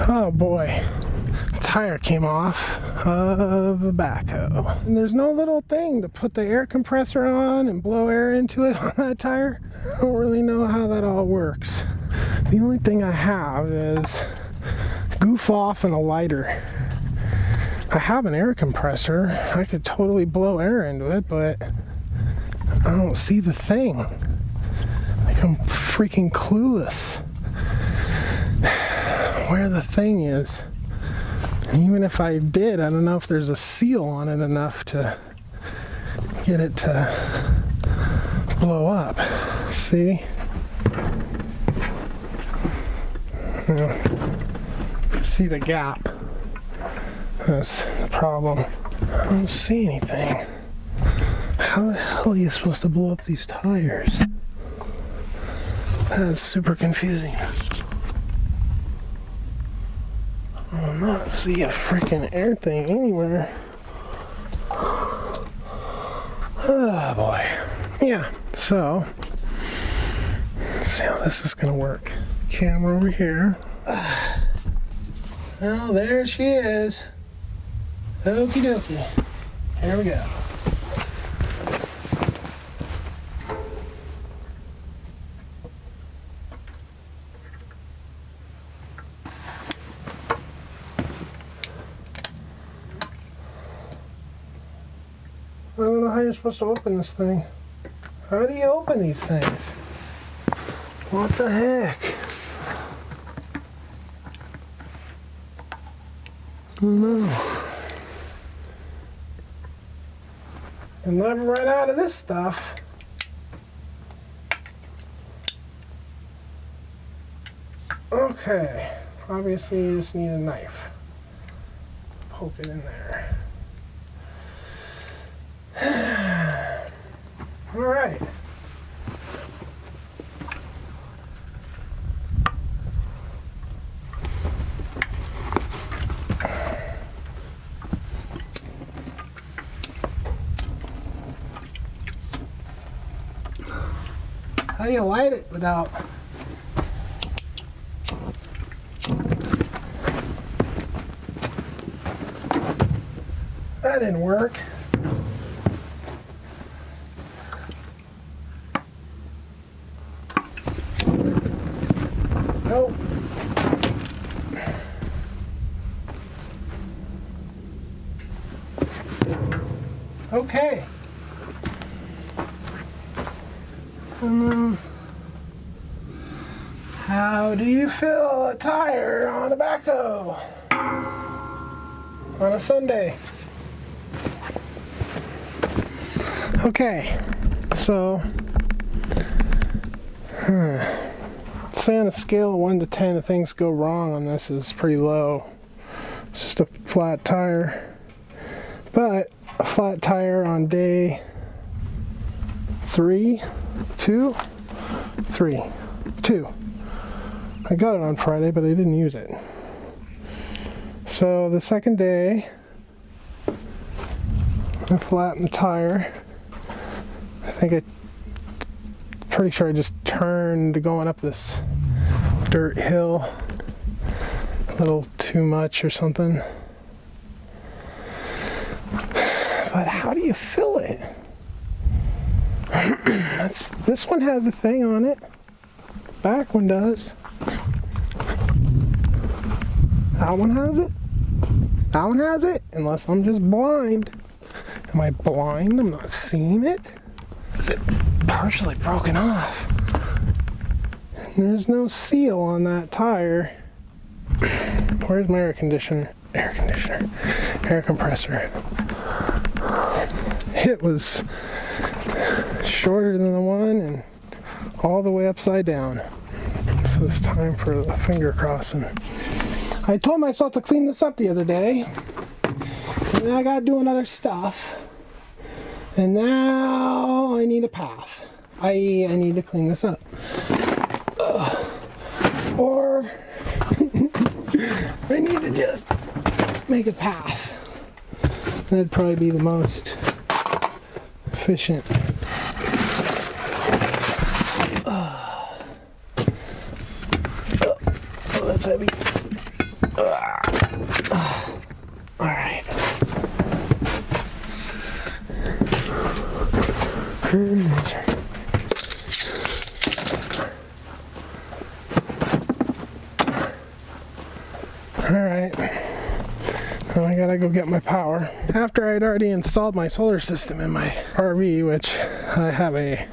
Oh boy, the tire came off of the backhoe. And there's no little thing to put the air compressor on and blow air into it on that tire. I don't really know how that all works. The only thing I have is goof off and a lighter. I have an air compressor. I could totally blow air into it, but I don't see the thing. Like I'm freaking clueless where the thing is. And even if I did, I don't know if there's a seal on it enough to get it to blow up. See? See the gap. That's the problem. I don't see anything. How the hell are you supposed to blow up these tires? That's super confusing. I do not see a freaking air thing anywhere. Oh boy. Yeah, so let's see how this is gonna work. Camera over here. Well, there she is. Okie dokie. Here we go. I don't know how you're supposed to open this thing. How do you open these things? What the heck? I don't know. You'll never run out of this stuff. Okay. Obviously you just need a knife. Poke it in there. All right. How do you light it without... That didn't work. Nope. Okay. How do you fill a tire on a backhoe on a Sunday? Okay, so say on a scale of 1 to 10 if things go wrong on this is pretty low. It's just a flat tire, but a flat tire on day 2. I got it on Friday, but I didn't use it. So the second day, I flattened the tire. Pretty sure I just turned going up this dirt hill a little too much or something. But how do you fill it? This one has a thing on it. Back one does. That one has it. That one has it. Unless I'm just blind. Am I blind? I'm not seeing it. Is it partially broken off? And there's no seal on that tire. Where's my air conditioner? Air compressor. It was shorter than the one and all the way upside down. So it's time for the finger crossing. I told myself to clean this up the other day, and then I got doing other stuff, and now I need a path. I need to clean this up. Or I need to just make a path. That'd probably be the most efficient. Oh, that's heavy. All right. Good measure. All right. Now I gotta go get my power. After I'd already installed my solar system in my RV, which I have a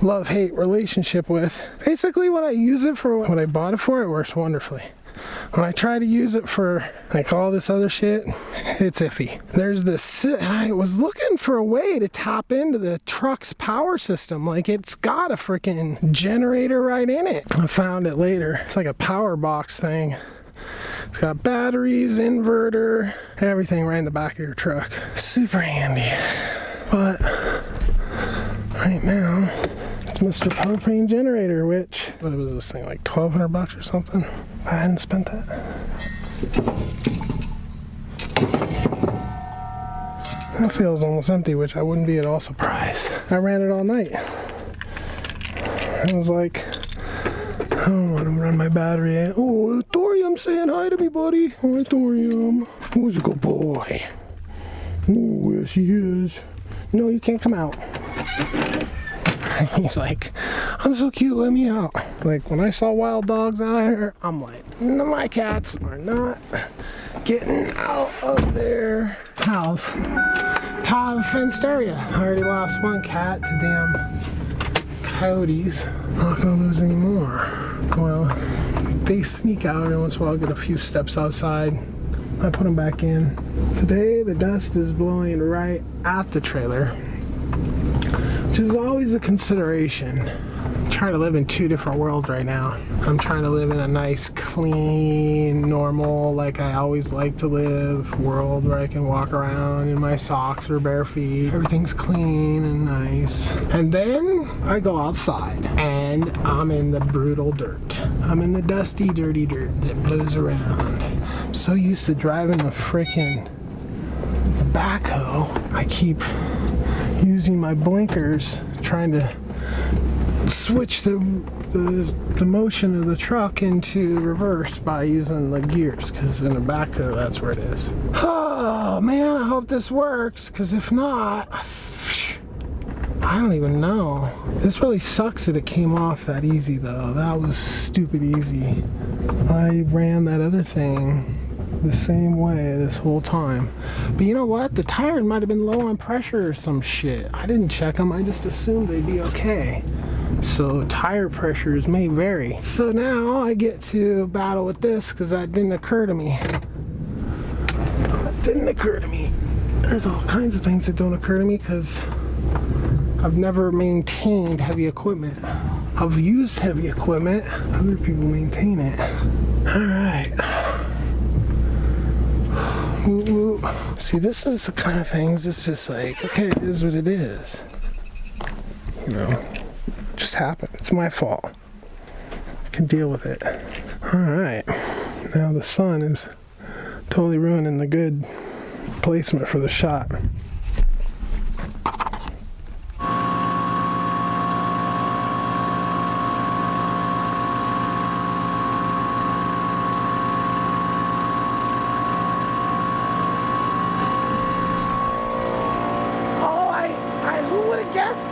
love-hate relationship with. Basically, when I use it for what I bought it for, it works wonderfully. When I try to use it for like all this other shit, it's iffy. There's this, I was looking for a way to tap into the truck's power system. Like it's got a freaking generator right in it. I found it later. It's like a power box thing. It's got batteries, inverter, everything right in the back of your truck. Super handy. But right now, it's Mr. Propane Generator, which, what was this thing, like $1,200 or something? I hadn't spent that. That feels almost empty, which I wouldn't be at all surprised. I ran it all night. I was like, I don't want to run my battery in. Oh, Thorium saying hi to me, buddy. Hi, Thorium. Who's a good boy? Oh, yes, he is. No, you can't come out. He's like, I'm so cute, let me out. Like, when I saw wild dogs out here, I'm like, no, my cats are not getting out of their house. Top fenced area. I already lost one cat to damn coyotes. Not gonna lose any more. Well, they sneak out every once in a while, get a few steps outside. I put them back in. Today, the dust is blowing right at the trailer, which is always a consideration. I'm trying to live in two different worlds right now. I'm trying to live in a nice, clean, normal, like I always like to live world where I can walk around in my socks or bare feet. Everything's clean and nice. And then I go outside and I'm in the brutal dirt. I'm in the dusty, dirty dirt that blows around. I'm so used to driving the frickin' backhoe. I keep using my blinkers, trying to switch the motion of the truck into reverse by using the gears, because in the backhoe, that's where it is. Oh man, I hope this works, because if not, I don't even know. This really sucks that it came off that easy though. That was stupid easy. I ran that other thing the same way this whole time. But you know what? The tires might have been low on pressure or some shit. I didn't check them. I just assumed they'd be okay. So tire pressures may vary. So now I get to battle with this because that didn't occur to me. That didn't occur to me. There's all kinds of things that don't occur to me because I've never maintained heavy equipment. I've used heavy equipment. Other people maintain it. All right. Ooh. See, this is the kind of things, it's just like, okay, it is what it is. You know, it just happened. It's my fault. I can deal with it. All right. Now the sun is totally ruining the good placement for the shot.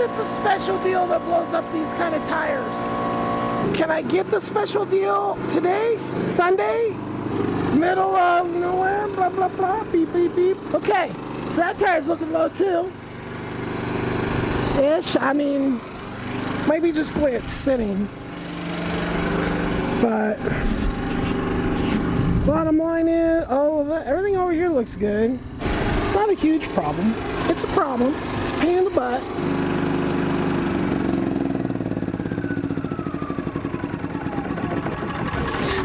It's a special deal that blows up these kind of tires. Can I get the special deal today? Sunday? Middle of nowhere? Blah, blah, blah. Beep, beep, beep. Okay, so that tire's looking low too. Ish. I mean, maybe just the way it's sitting. But bottom line is, everything over here looks good. It's not a huge problem. It's a problem. It's a pain in the butt.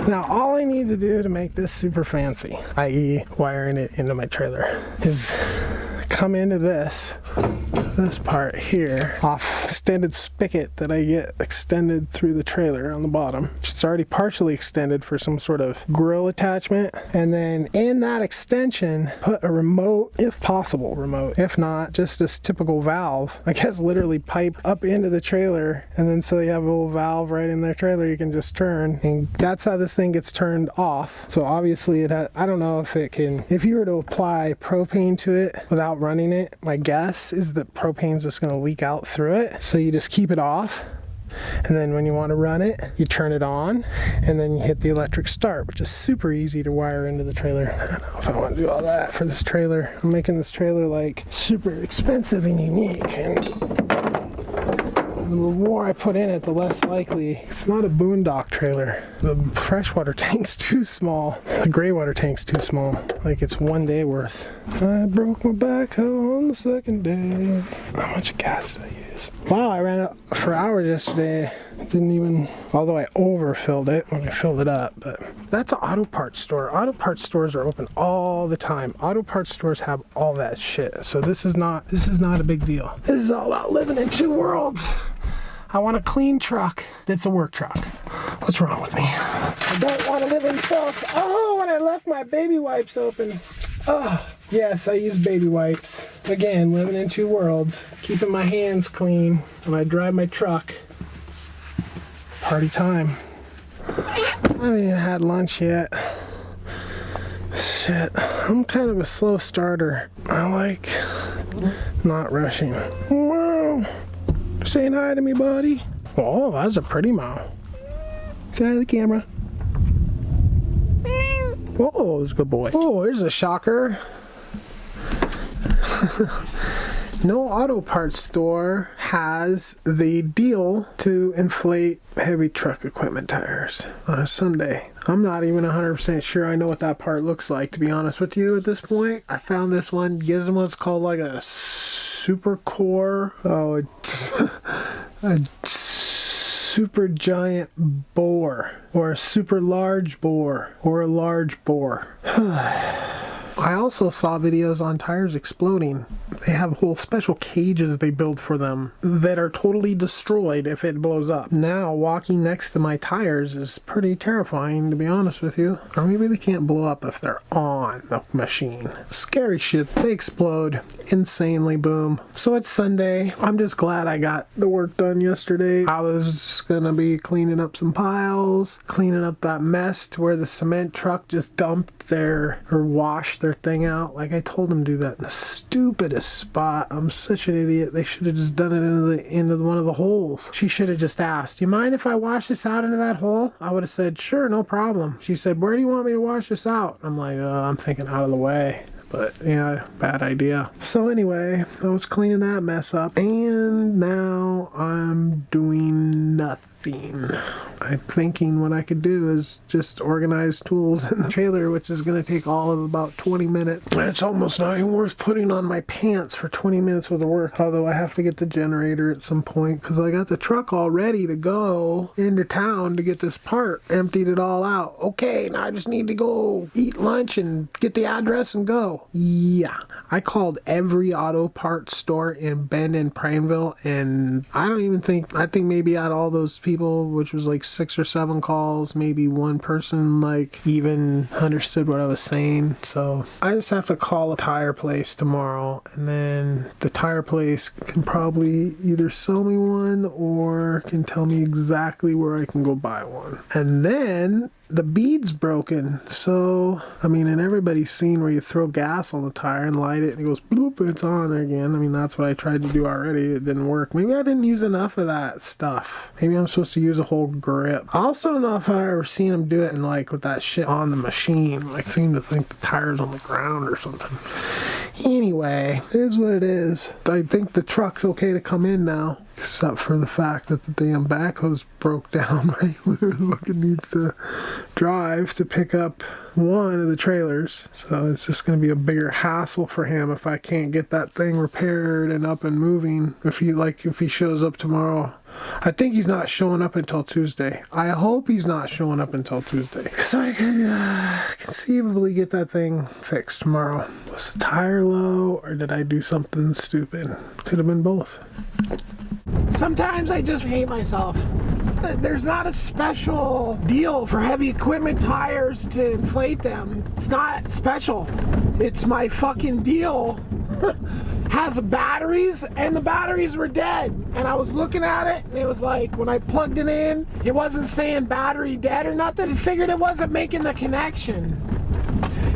Now, all I need to do to make this super fancy, i.e. wiring it into my trailer, is come into this this part here off extended spigot that I get extended through the trailer on the bottom. It's already partially extended for some sort of grill attachment. And then in that extension, put a remote, if possible remote. If not, just this typical valve. I guess literally pipe up into the trailer, and then so you have a little valve right in their trailer you can just turn. And that's how this thing gets turned off. So obviously I don't know if it can, if you were to apply propane to it without running it, my guess is that propane's just going to leak out through it. So you just keep it off, and then when you want to run it, you turn it on, and then you hit the electric start, which is super easy to wire into the trailer. I don't know if I want to do all that for this trailer. I'm making this trailer like super expensive and unique, and the more I put in it, the less likely. It's not a boondock trailer. The freshwater tank's too small. The gray water tank's too small. Like it's 1 day worth. I broke my backhoe on the second day. How much gas did I use? Wow, I ran it for hours yesterday. Didn't even, although I overfilled it when I filled it up. But that's an auto parts store. Auto parts stores are open all the time. Auto parts stores have all that shit. So this is not a big deal. This is all about living in two worlds. I want a clean truck that's a work truck. What's wrong with me? I don't want to live in filth. Oh, and I left my baby wipes open. Oh, yes, I use baby wipes. Again, living in two worlds. Keeping my hands clean when I drive my truck. Party time. I haven't even had lunch yet. Shit, I'm kind of a slow starter. I like not rushing. Wow. Saying hi to me, buddy. Oh, that's a pretty mouth. Say hi to the camera. Oh, it's a good boy. Oh, here's a shocker. No auto parts store has the deal to inflate heavy truck equipment tires on a Sunday. I'm not even 100% sure I know what that part looks like, to be honest with you at this point. I found this one gizmo. It's called like a super core. Oh, it's a super giant bore, or a super large bore, or a large bore. I also saw videos on tires exploding. They have whole special cages they build for them that are totally destroyed if it blows up. Now, walking next to my tires is pretty terrifying, to be honest with you. Or maybe they can't blow up if they're on the machine. Scary shit. They explode insanely, boom. So it's Sunday. I'm just glad I got the work done yesterday. I was gonna be cleaning up some piles, cleaning up that mess to where the cement truck just dumped their, or washed their thing out. Like I told them to do that in the stupidest spot. I'm such an idiot. They should have just done it into one of the holes. She should have just asked, you mind if I wash this out into that hole? I would have said, sure, no problem. She said, where do you want me to wash this out? I'm like, I'm thinking out of the way. But yeah, bad idea. So anyway, I was cleaning that mess up, and now I'm doing nothing. I'm thinking what I could do is just organize tools in the trailer, which is going to take all of about 20 minutes. And it's almost not even worth putting on my pants for 20 minutes worth of work. Although I have to get the generator at some point because I got the truck all ready to go into town to get this part. Emptied it all out. Okay, now I just need to go eat lunch and get the address and go. Yeah. I called every auto parts store in Bend and Prineville, and I think maybe out of all those people, which was like 6 or 7 calls, maybe one person like even understood what I was saying. So I just have to call a tire place tomorrow, and then the tire place can probably either sell me one or can tell me exactly where I can go buy one. And then the bead's broken. So, I mean, and everybody's seen where you throw gas on the tire and light it and it goes bloop and it's on there again. I mean, that's what I tried to do already. It didn't work. Maybe I didn't use enough of that stuff. Maybe I'm supposed to use a whole grip. I also don't know if I ever seen them do it in like with that shit on the machine. I seem to think the tire's on the ground or something. Anyway, it is what it is. I think the truck's okay to come in now. Except for the fact that the damn backhoe's broke down, right? Look, it needs to drive to pick up one of the trailers. So it's just going to be a bigger hassle for him if I can't get that thing repaired and up and moving. If he shows up tomorrow I think he's not showing up until Tuesday. I hope he's not showing up until Tuesday. Because I could conceivably get that thing fixed tomorrow. Was the tire low or did I do something stupid? Could have been both. Sometimes I just hate myself. There's not a special deal for heavy equipment tires to inflate them. It's not special. It's my fucking deal. Has batteries, and the batteries were dead. And I was looking at it, and it was like, when I plugged it in, it wasn't saying battery dead or nothing. I figured it wasn't making the connection.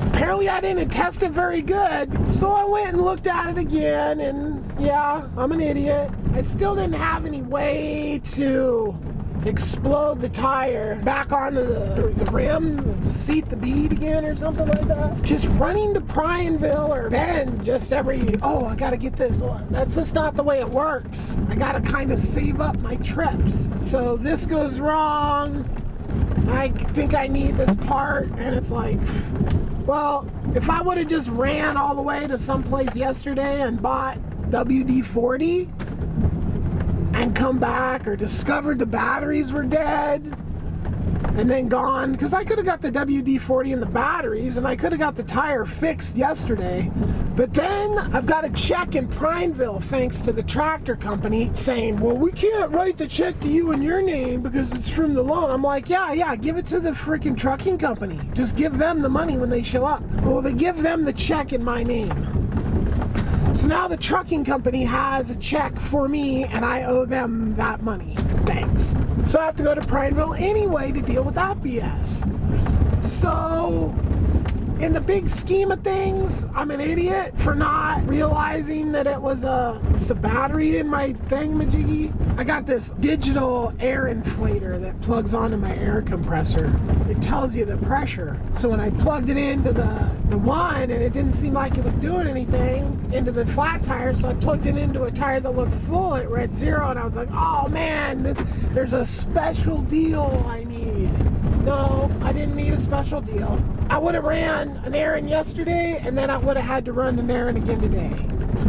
Apparently I didn't test it very good, so I went and looked at it again, and yeah, I'm an idiot. I still didn't have any way to explode the tire back onto the rim, seat the bead again or something like that. Just running to Prineville or Bend just I gotta get this. That's just not the way it works. I gotta kind of save up my trips. So this goes wrong. I think I need this part, and it's like, well, if I would have just ran all the way to someplace yesterday and bought WD-40 and come back, or discovered the batteries were dead and then gone, because I could have got the WD-40 and the batteries, and I could have got the tire fixed yesterday. But then I've got a check in Prineville thanks to the tractor company saying, well, we can't write the check to you in your name because it's from the loan. I'm like, yeah, give it to the freaking trucking company. Just give them the money when they show up. Well, they give them the check in my name. So now the trucking company has a check for me, and I owe them that money. Thanks. So I have to go to Prineville anyway to deal with that BS. So, in the big scheme of things, I'm an idiot for not realizing that it's the battery in my thingamajiggy. I got this digital air inflator that plugs onto my air compressor. It tells you the pressure. So when I plugged it into the one, and it didn't seem like it was doing anything, into the flat tire, so I plugged it into a tire that looked full, it read 0, and I was like, oh man, there's a special deal I need. No, I didn't need a special deal. I would have ran an errand yesterday, and then I would have had to run an errand again today.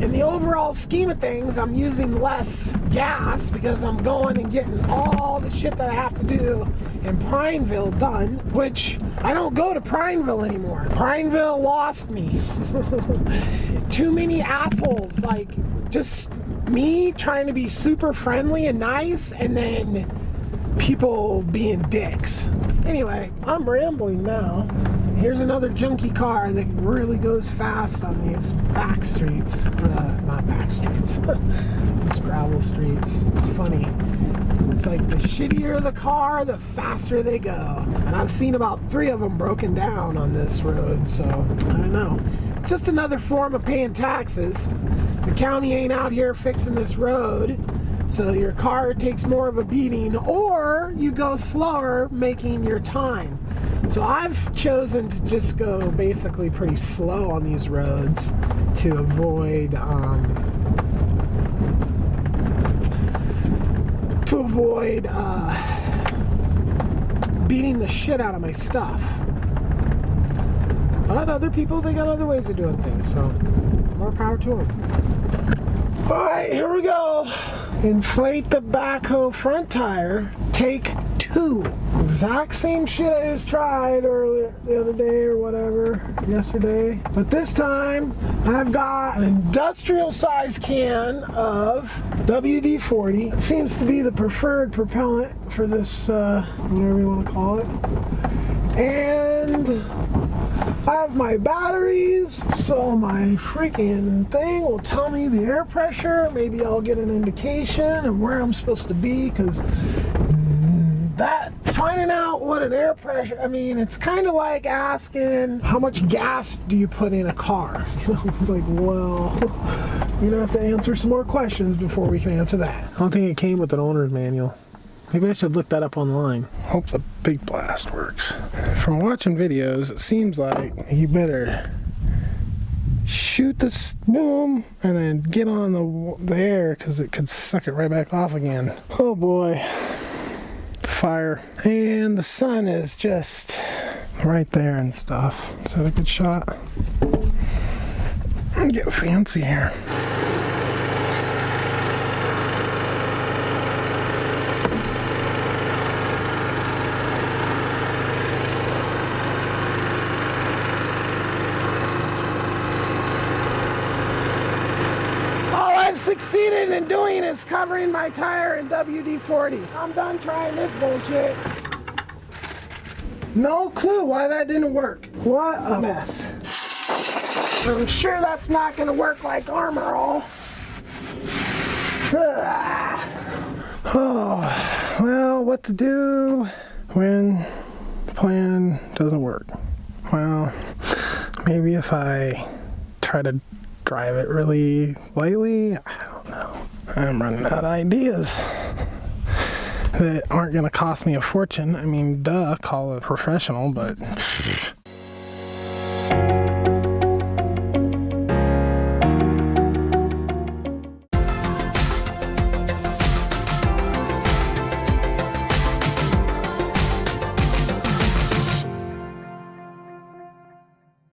In the overall scheme of things, I'm using less gas because I'm going and getting all the shit that I have to do in Prineville done, which I don't go to Prineville anymore. Prineville lost me. Too many assholes, like just me trying to be super friendly and nice, and then people being dicks. Anyway, I'm rambling now. Here's another junky car that really goes fast on these back streets. Not back streets. These gravel streets. It's funny. It's like the shittier the car, the faster they go. And I've seen about 3 of them broken down on this road, so I don't know. It's just another form of paying taxes. The county ain't out here fixing this road, so your car takes more of a beating, or you go slower making your time. So I've chosen to just go basically pretty slow on these roads to avoid beating the shit out of my stuff. But other people, they got other ways of doing things, so more power to them. Alright, here we go. Inflate the backhoe front tire. Take 2. Exact same shit I just tried earlier, the other day or whatever, yesterday. But this time, I've got an industrial size can of WD-40. It seems to be the preferred propellant for this, whatever you want to call it. And I have my batteries, so my freaking thing will tell me the air pressure. Maybe I'll get an indication of where I'm supposed to be, because finding out what an air pressure, I mean, it's kind of like asking how much gas do you put in a car? You know, it's like, well, you're gonna have to answer some more questions before we can answer that. I don't think it came with an owner's manual. Maybe I should look that up online. Hope the big blast works. From watching videos, it seems like you better shoot this boom and then get on the air, because it could suck it right back off again. Oh boy. Fire. And the sun is just right there and stuff. Is that a good shot? I'll get fancy here. I've succeeded in doing is covering my tire in WD-40. I'm done trying this bullshit. No clue why that didn't work. What a mess. I'm sure that's not gonna work like Armor All. Oh, well, what to do when the plan doesn't work? Well, maybe if I try to drive it really lightly, I don't know. I'm running out of ideas that aren't gonna cost me a fortune. I mean, duh, call a professional, but